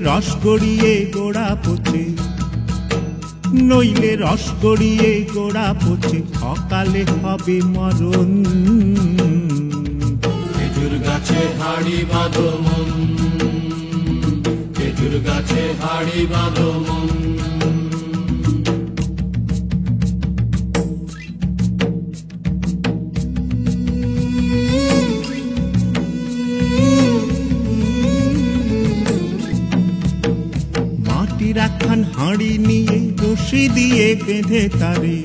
রস গড়িয়ে গোড়া পচে, নইলে রস গড়িয়ে গোড়া পচে, অকালে হবে মরণ। খেজুর গাছে হাড়ি বাঁধো মন, খেজুর গাছে হাড়ি বাঁধো মন। মাটির একখান হাঁড়ি নিয়ে রশি দিয়ে বেঁধে তারে,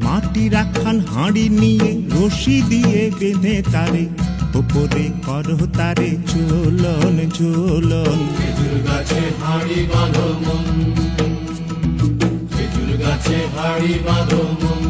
মাটির একখান হাঁড়ি নিয়ে রশি দিয়ে বেঁধে তারে, ওপরে করো তারে ঝোলন ঝোলন। খেজুর গাছে হাড়ি বাঁধো মন, খেজুর গাছে হাড়ি বাঁধো মন।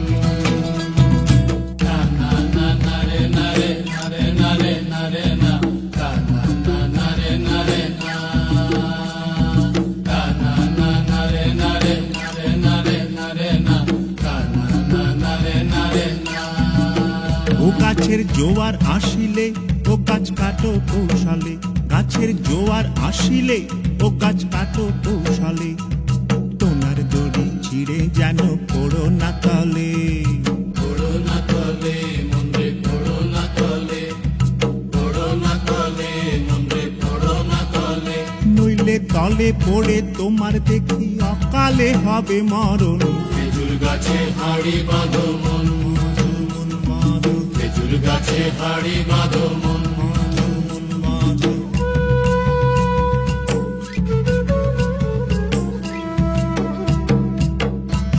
ও গাছের জোয়ার আসিলে ও গাছ কাটো কৌশলে, গাছের জোয়ার আসিলে ও গাছ কাটো কৌশলে, তোমার দড়ি ছিঁড়ে যেন পড়ো না তলে। পড়ো না তলে মন্দিরে, পড়ো না তলে, পড়ো না তলে মন্দিরে, পড়ো না তলে। নইলে তলে পড়ে তোমার দেখি অকালে হবে মরণ। খেজুর গাছে হাড়ি বাঁধো মন, খেজুর গাছে হাড়ি বাঁধো মন।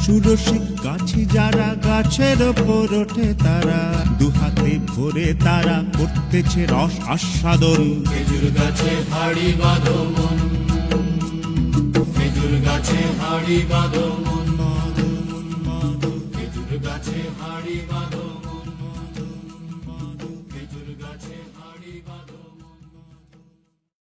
সুরসিক গাছি যারা গাছের ওপর ওঠে তারা, দুহাতে ভরে তারা করতেছে রস আস্বাদন। খেজুর গাছে হাড়ি বাঁধো মন, খেজুর গাছে হাড়ি বাঁধো